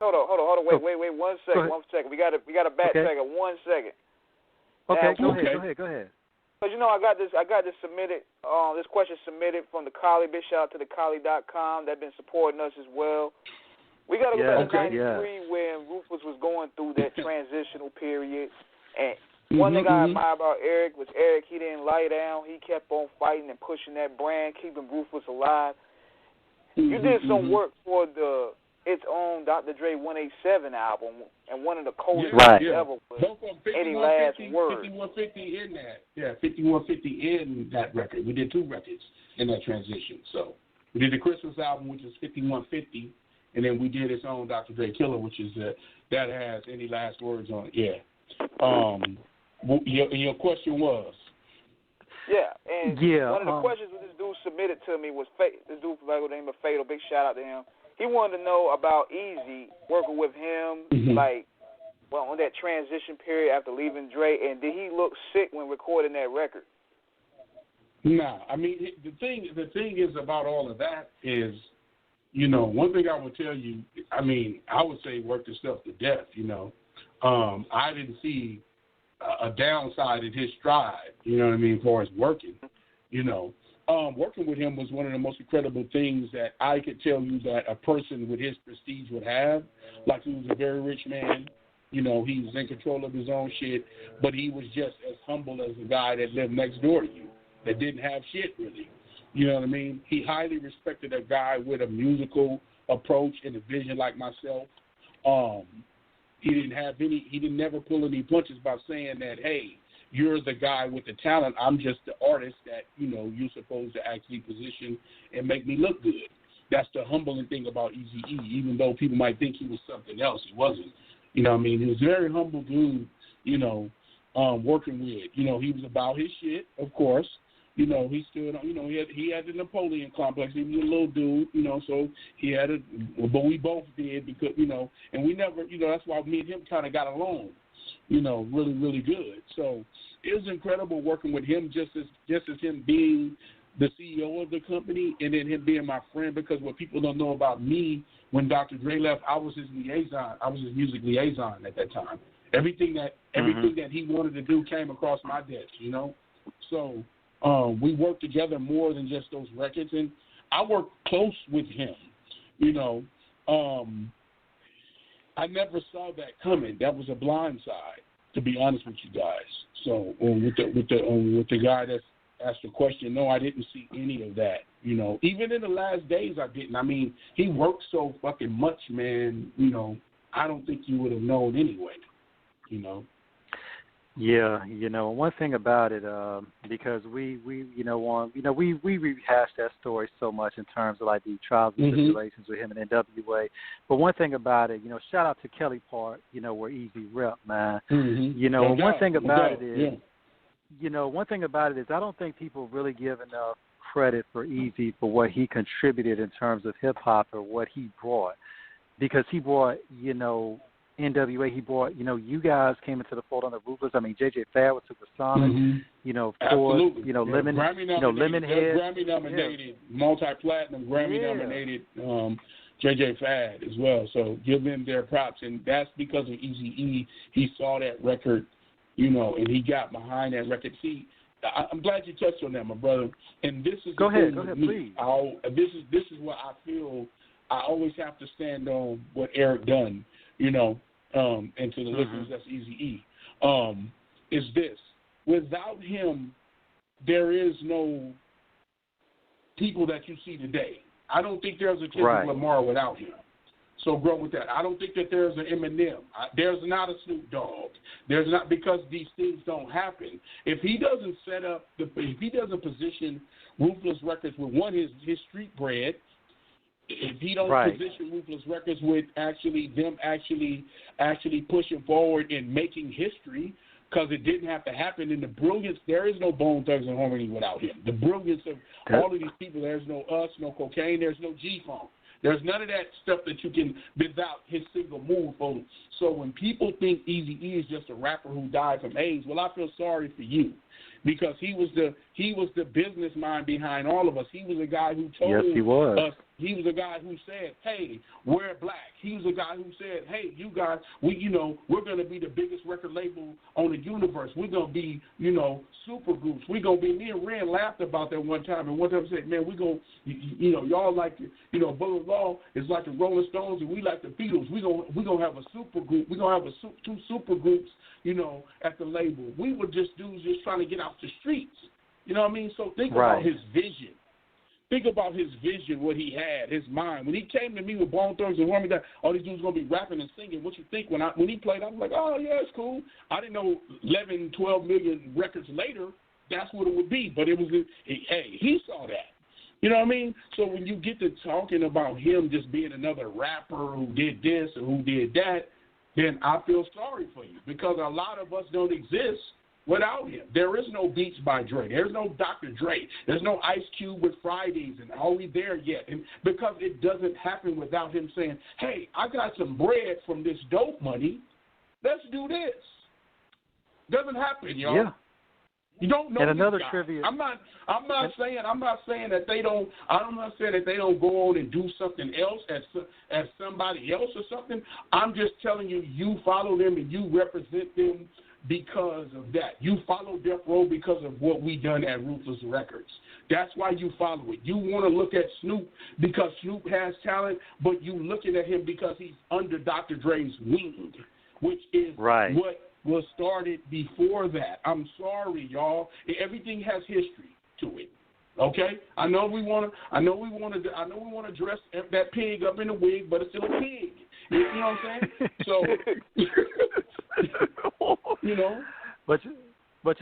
Hold on. Wait. 1 second. 1 second. We got to backtrack it. 1 second. Okay. Now, Go ahead. Because I got this submitted. This question submitted from the Collie. Big shout out to the Collie.com. They've been supporting us as well. We got to go back to 93 when Ruthless was going through that transitional period. And one thing I admire about Eric was he didn't lie down. He kept on fighting and pushing that brand, keeping Ruthless alive. You did some work for its own Dr. Dre 187 album, and one of the coldest ever was. Any last words? 5150 in that. Yeah, 5150 in that record. We did 2 records in that transition. So we did the Christmas album, which is 5150, and then we did its own Dr. Dre Killer, which is that has Any Last Words on it. Yeah. Your question was? Yeah, and one of the questions this dude submitted to me was this dude by the name of Fatal. Big shout out to him. He wanted to know about Eazy, working with him, on that transition period after leaving Dre, and did he look sick when recording that record? No, I mean the thing is about all of that is, one thing I would tell you. I mean, I would say work yourself to death. I didn't see a downside in his stride. You know what I mean, as far as working. Working with him was one of the most incredible things that I could tell you that a person with his prestige would have. Like, he was a very rich man. He was in control of his own shit, but he was just as humble as the guy that lived next door to you, that didn't have shit, really. You know what I mean? He highly respected a guy with a musical approach and a vision like myself. He didn't never pull any punches by saying that, hey, you're the guy with the talent. I'm just the artist that, you're supposed to actually position and make me look good. That's the humbling thing about Eazy E. Even though people might think he was something else, he wasn't. He was a very humble dude, working with. He was about his shit, of course. He stood on, he had the Napoleon complex. He was a little dude, so he had but we both did because, and we never, that's why me and him kind of got along. Really, really good. So it was incredible working with him, just as him being the CEO of the company, and then him being my friend. Because what people don't know about me, when Dr. Dre left, I was his liaison. I was his music liaison at that time. Everything that he wanted to do came across my desk. So we worked together more than just those records, and I worked close with him. I never saw that coming. That was a blind side, to be honest with you guys. So with the guy that asked the question, no, I didn't see any of that. Even in the last days, I didn't. I mean, he worked so fucking much, man. I don't think you would have known anyway. Yeah, one thing about it, because we rehashed that story so much in terms of like the trials and tribulations with him and NWA. But one thing about it, shout out to Kelly Park, where Eazy rep, man. One thing about it is I don't think people really give enough credit for Eazy for what he contributed in terms of hip hop or what he brought, because he brought, NWA, he brought, you guys came into the fold on the Ruthless. I mean, J.J. Fad was Supersonic, of course, Lemon, Lemonhead. Grammy-nominated, multi-platinum Grammy-nominated J.J. Fad as well. So give them their props, and that's because of Eazy E. He saw that record, and he got behind that record. See, I'm glad you touched on that, my brother. And this is go ahead, please. This is what I feel. I always have to stand on what Eric done, and to the listeners, that's Eazy E. Is this. Without him, there is no people that you see today. I don't think there's a Kendrick Lamar without him. So grow with that. I don't think that there's an Eminem. There's not a Snoop Dogg. There's not, because these things don't happen. If he doesn't if he doesn't position Ruthless Records with his street bread, if he don't position Ruthless Records with actually pushing forward and making history, because it didn't have to happen. In the brilliance, there is no Bone Thugs and Harmony without him. The brilliance of all of these people, there's no Us, no Cocaine, there's no G-Funk. There's none of that stuff that you can without his single move. So when people think Eazy E is just a rapper who died from AIDS, well, I feel sorry for you, because he was the business mind behind all of us. He was the guy who told us He was a guy who said, hey, we're black. He was a guy who said, hey, you guys, we're going to be the biggest record label on the universe. We're going to be, super groups. We're going to be, me and Ren laughed about that one time. And one time said, man, we're going to, y'all like, blah, blah, blah, is like the Rolling Stones and we like the Beatles. We're going to have a super group. We're going to have two super groups, at the label. We were just dudes just trying to get off the streets. You know what I mean? So think about his vision. Think about his vision, what he had, his mind. When he came to me with Bone Thugs and Harmony, that all these dudes going to be rapping and singing, what you think? When he played, I was like, oh, yeah, it's cool. I didn't know 11, 12 million records later, that's what it would be. But it was, hey, he saw that. You know what I mean? So when you get to talking about him just being another rapper who did this or who did that, then I feel sorry for you because a lot of us don't exist without him. There is no Beats by Dre. There's no Dr. Dre. There's no Ice Cube with Fridays and are we there yet? And because it doesn't happen without him saying, hey, I got some bread from this dope money. Let's do this. Doesn't happen, y'all. Yeah. You don't know. And another guy. trivia. I'm not saying that they don't. I'm not saying that they don't go on and do something else as somebody else or something. I'm just telling you, you follow them and you represent them because of that. You follow Death Row because of what we done at Ruthless Records. That's why you follow it. You want to look at Snoop because Snoop has talent, but you looking at him because he's under Dr. Dre's wing, which is what was started before that. I'm sorry, y'all. Everything has history to it. Okay? I know we want to dress that pig up in a wig, but it's still a pig. You know what I'm saying? So,